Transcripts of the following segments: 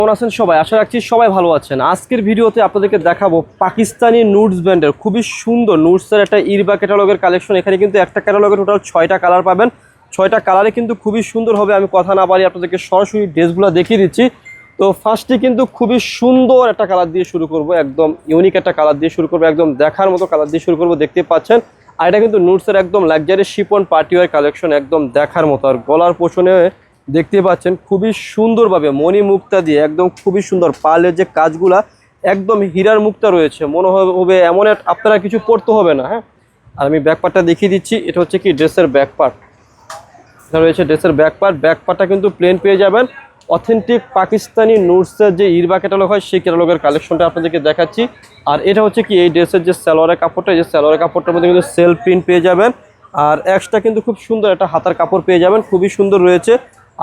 কেমন আছেন সবাই? আশা রাখছি সবাই ভালো আছেন। আজকের ভিডিওতে আপনাদেরকে দেখাবো পাকিস্তানি নুটস ব্র্যান্ডের খুবই সুন্দর নুটসের একটা ইরবা ক্যাটালগের কালেকশন। এখানে কিন্তু একটা ক্যাটালগে টোটাল 6টা কালার পাবেন। 6টা কালারে কিন্তু খুবই সুন্দর হবে। আমি কথা না বাড়িয়ে আপনাদেরকে সরাসরি ড্রেসগুলো দেখিয়ে দিচ্ছি। তো ফার্স্টে কিন্তু খুবই সুন্দর একটা কালার দিয়ে শুরু করব, একদম ইউনিক একটা কালার দিয়ে শুরু করবো, একদম দেখার মতো কালার দিয়ে শুরু করবো। দেখতে পাচ্ছেন আর এটা কিন্তু নুটসের একদম লাক্সারি শিপন পার্টিওয়ার কালেকশন, একদম দেখার মতো। আর গলার পোষণে দেখতে পাচ্ছেন খুবই সুন্দরভাবে মণি মুক্তা দিয়ে একদম খুবই সুন্দর পার্লের যে কাজগুলা একদম হীরার মুক্তা রয়েছে। মনে হবে এমন আপনারা কিছু পড়তে হবে না। হ্যাঁ, আর আমি ব্যাক পার্টটা দেখিয়ে দিচ্ছি। এটা হচ্ছে কি ড্রেসের ব্যাক পার্ট, এটা রয়েছে ড্রেসের ব্যাক পার্ট। ব্যাক পার্টটা কিন্তু প্লেন পেয়ে যাবেন। অথেন্টিক পাকিস্তানি নুটসের যে ইরবা ক্যাটালগ হয় সেই ক্যাটালগের কালেকশনটা আপনাদেরকে দেখাচ্ছি। আর এটা হচ্ছে কি এই ড্রেসের যে সালোয়ারের কাপড়টা, এই যে সালোয়ারের কাপড়টার মধ্যে কিন্তু সেলফ প্রিন্ট পেয়ে যাবেন। আর এক্সট্রা কিন্তু খুব সুন্দর একটা হাতার কাপড় পেয়ে যাবেন, খুবই সুন্দর রয়েছে।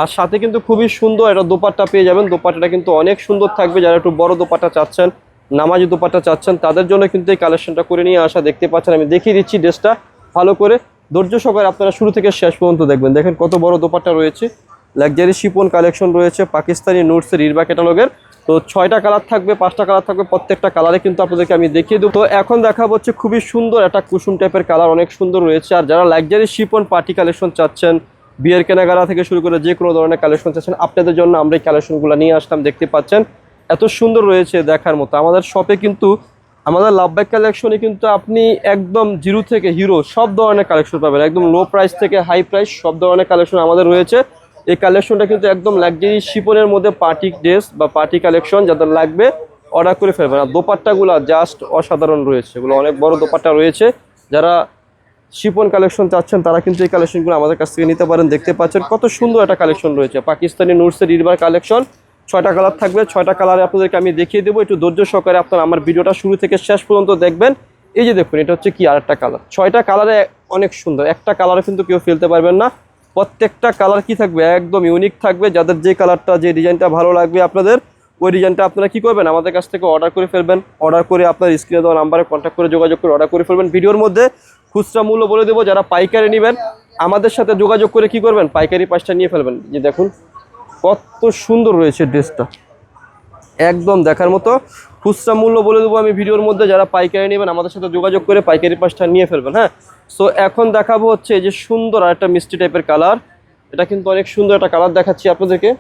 আর সাথে কিন্তু খুবই সুন্দর একটা দোপাট্টা পেয়ে যাবেন। দোপাট্টাটা কিন্তু অনেক সুন্দর থাকবে। যারা একটু বড় দোপাট্টা চাচ্ছেন, নামাজি দোপাট্টা চাচ্ছেন, তাদের জন্য কিন্তু এই কালেকশনটা করে নিয়ে আসা। দেখতে পাচ্ছেন আমি দেখিয়ে দিচ্ছি ড্রেসটা ভালো করে, ধৈর্য সহকারে আপনারা শুরু থেকে শেষ পর্যন্ত দেখবেন। দেখেন কত বড় দোপাট্টা রয়েছে, লাক্সারি শিপন কালেকশন রয়েছে পাকিস্তানি নুটসের ইরবা ক্যাটালগের। তো 6টা কালার থাকবে, 5টা কালার থাকবে, প্রত্যেকটা কালারে কিন্তু আপনাদেরকে আমি দেখিয়ে দেবো। তো এখন দেখাবো হচ্ছে খুবই সুন্দর একটা কুসুম টাইপের কালার, অনেক সুন্দর রয়েছে। আর যারা লাক্সারি শিপন পার্টি কালেকশন চাচ্ছেন, বিয়ের কেনাকাটা থেকে শুরু করে যে কোনো ধরনের কালেকশন চাচ্ছেন, আপনাদের জন্য আমরা এই কালেকশনগুলো নিয়ে আসলাম। দেখতে পাচ্ছেন এত সুন্দর রয়েছে দেখার মতো। আমাদের শপে কিন্তু আমাদের লাভবাই কালেকশনে কিন্তু আপনি একদম জিরো থেকে হিরো সব ধরনের কালেকশন পাবেন, একদম লো প্রাইস থেকে হাই প্রাইস সব ধরনের কালেকশন আমাদের রয়েছে। এই কালেকশনটা কিন্তু একদম লাক্সারি শিপনের মধ্যে পার্টি ড্রেস বা পার্টি কালেকশন, যাদের লাগবে অর্ডার করে ফেলবেন। আর দোপাট্টাগুলো জাস্ট অসাধারণ রয়েছে, এগুলো অনেক বড় দোপাট্টা রয়েছে। যারা শিপন কালেকশন চাচ্ছেন তারা কিন্তু এই কালেকশনগুলো আমাদের কাছ থেকে নিতে পারেন। দেখতে পাচ্ছেন কত সুন্দর একটা কালেকশন রয়েছে পাকিস্তানি নুটসের ইরবার কালেকশন। 6টা কালার থাকবে, 6টা কালারে আপনাদেরকে আমি দেখিয়ে দেবো। একটু ধৈর্য সহকারে আপনারা আমার ভিডিওটা শুরু থেকে শেষ পর্যন্ত দেখবেন। এই যে দেখুন, এটা হচ্ছে কি আরেকটা কালার। 6টা কালারে অনেক সুন্দর, একটা কালারে কিন্তু কেউ ফেলতে পারবেন না। প্রত্যেকটা কালার কি থাকবে একদম ইউনিক থাকবে। যাদের যে কালারটা যে ডিজাইনটা ভালো লাগবে আপনাদের, ওই ডিজাইনটা আপনারা কি করবেন আমাদের কাছ থেকে অর্ডার করে ফেলবেন। অর্ডার করে আপনার স্ক্রিনে দেওয়া নাম্বারে কন্ট্যাক্ট করে যোগাযোগ করে অর্ডার করে ফেলবেন। ভিডিওর মধ্যে খুচরা মূল্য বলে দেবো। যারা পাইকারি নেবেন আমাদের সাথে যোগাযোগ করে কি করবেন পাইকারি পাঁচটা নিয়ে ফেলবেন। যে দেখুন কত সুন্দর রয়েছে ড্রেসটা, একদম দেখার মতো। খুচরা মূল্য বলে দেবো আমি ভিডিওর মধ্যে। যারা পাইকারি নেবেন আমাদের সাথে যোগাযোগ করে পাইকারি পাঁচটা নিয়ে ফেলবেন। হ্যাঁ, সো এখন দেখাবো হচ্ছে এই যে সুন্দর আর একটা মিষ্টি টাইপের কালার। এটা কিন্তু অনেক সুন্দর একটা কালার দেখাচ্ছি আপনাদেরকে,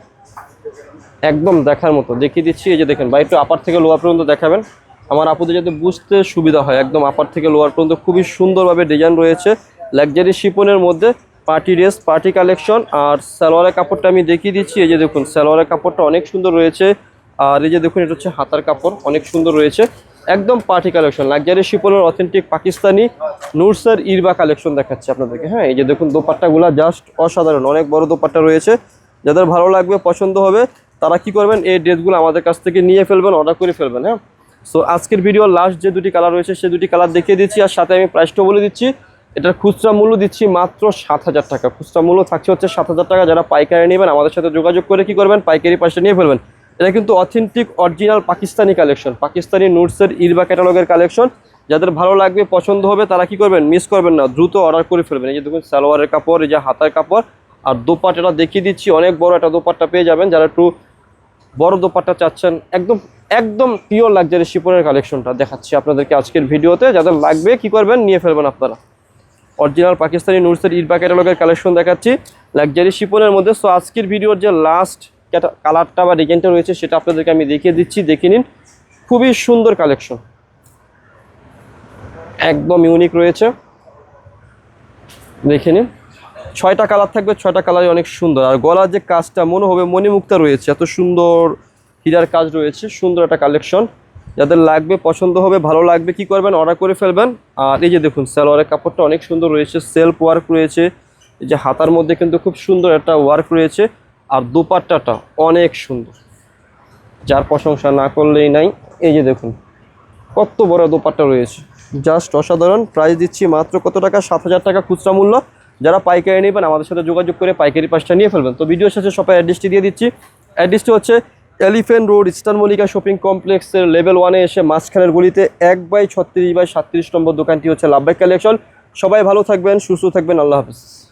একদম দেখার মতো দেখিয়ে দিচ্ছি। এই যে দেখেন ভাই, একটু আপার থেকে লোয়ার পর্যন্ত দেখাবেন আমার আপুদের যাতে বুঝতে সুবিধা হয়। একদম আপার থেকে লোয়ার পর্যন্ত খুবই সুন্দরভাবে ডিজাইন রয়েছে লাক্সারি শিপনের মধ্যে পার্টি ড্রেস পার্টি কালেকশন। আর সালোয়ারের কাপড়টা আমি দেখিয়ে দিচ্ছি। এই যে দেখুন সালোয়ারের কাপড়টা অনেক সুন্দর রয়েছে। আর এই যে দেখুন এটা হচ্ছে হাতার কাপড়, অনেক সুন্দর রয়েছে। একদম পার্টি কালেকশন লাক্সারি শিপনের অথেন্টিক পাকিস্তানি নুটসের ইরবা কালেকশন দেখাচ্ছে আপনাদেরকে। হ্যাঁ, এই যে দেখুন দোপাট্টাগুলো জাস্ট অসাধারণ, অনেক বড় দোপাট্টা রয়েছে। যাদের ভালো লাগবে পছন্দ হবে তারা কি করবেন এই ড্রেসগুলো আমাদের কাছ থেকে নিয়ে ফেলবেন, অর্ডার করে ফেলবেন। হ্যাঁ, সো আজকের ভিডিওর লাস্ট যে দুটি কালার রয়েছে সেই দুটি কালার দেখিয়ে দিচ্ছি। আর সাথে আমি প্রাইসটাও বলে দিচ্ছি। এটার খুচরা মূল্য দিচ্ছি মাত্র 7,000 টাকা। খুচরা মূল্য থাকছে হচ্ছে 7,000 টাকা। যারা পাইকারি নেবেন আমাদের সাথে যোগাযোগ করে কি করবেন পাইকারি পাঁচটা নিয়ে ফেলবেন। এটা কিন্তু authentic original Pakistani collection, Pakistani নুটসের ইরবা ক্যাটালগের কালেকশন। যাদের ভালো লাগবে পছন্দ হবে তারা কি করবেন মিস করবেন না, দ্রুত অর্ডার করে ফেলবেন। এই যে দেখুন সালোয়ারের কাপড়, এই যে হাতার কাপড়। আর দোপাট্টাটা দেখিয়ে দিচ্ছি, অনেক বড় একটা দোপাট্টা পেয়ে যাবেন। যারা একটু বড় দোপাট্টা চাচ্ছেন, একদম একদম পিওর লাক্সারি শিপনের কালেকশনটা দেখাচ্ছি আপনাদেরকে আজকের ভিডিওতে। যাদের লাগবে কি করবেন নিয়ে ফেলবেন আপনারা। অরিজিনাল পাকিস্তানি নুটসের ইরবা ক্যাটালগের কালেকশন দেখাচ্ছি লাক্সারি শিপনের মধ্যে। সো আজকের ভিডিওর যে লাস্ট কালারটা বা ডিজাইনটা রয়েছে সেটা আপনাদেরকে আমি দেখিয়ে দিচ্ছি, দেখে নিন। খুবই সুন্দর কালেকশন, একদম ইউনিক রয়েছে, দেখে নিন। 6টা কালার থাকবে, 6টা কালারই অনেক সুন্দর। আর গলার যে কাজটা মনে হবে মণিমুক্তা রয়েছে, এত সুন্দর হীরার কাজ রয়েছে, সুন্দর একটা কালেকশন। যাদের লাগবে পছন্দ হবে ভালো লাগবে কি করবেন অর্ডার করে ফেলবেন। আর এই যে দেখুন সালোয়ারের কাপড়টা অনেক সুন্দর রয়েছে, সেলফ ওয়ার্ক রয়েছে। এই যে হাতার মধ্যে কিন্তু খুব সুন্দর একটা ওয়ার্ক রয়েছে। আর দোপাট্টাটা অনেক সুন্দর, যার প্রশংসা না করলেই নাই। এই যে দেখুন কত বড় দোপাট্টা রয়েছে, জাস্ট অসাধারণ। প্রাইস দিচ্ছি মাত্র কত টাকা, 7,000 টাকা খুচরা মূল্য। যারা পাইকারি নেবেন আমাদের সাথে যোগাযোগ করে পাইকারি পাঁচটা নিয়ে ফেলবেন। তো ভিডিওর শেষে সবাই অ্যাড্রেসটি দিয়ে দিচ্ছি। অ্যাড্রেসটি হচ্ছে elephant road, eastern Mallika shopping কমপ্লেক্সের লেভেল 1-এ এসে মাঝখানের গলিতে 1/36/37 নম্বর দোকানটি হচ্ছে লাভবাই কালেকশন। সবাই ভালো থাকবেন, সুস্থ থাকবেন, আল্লাহ হাফেজ।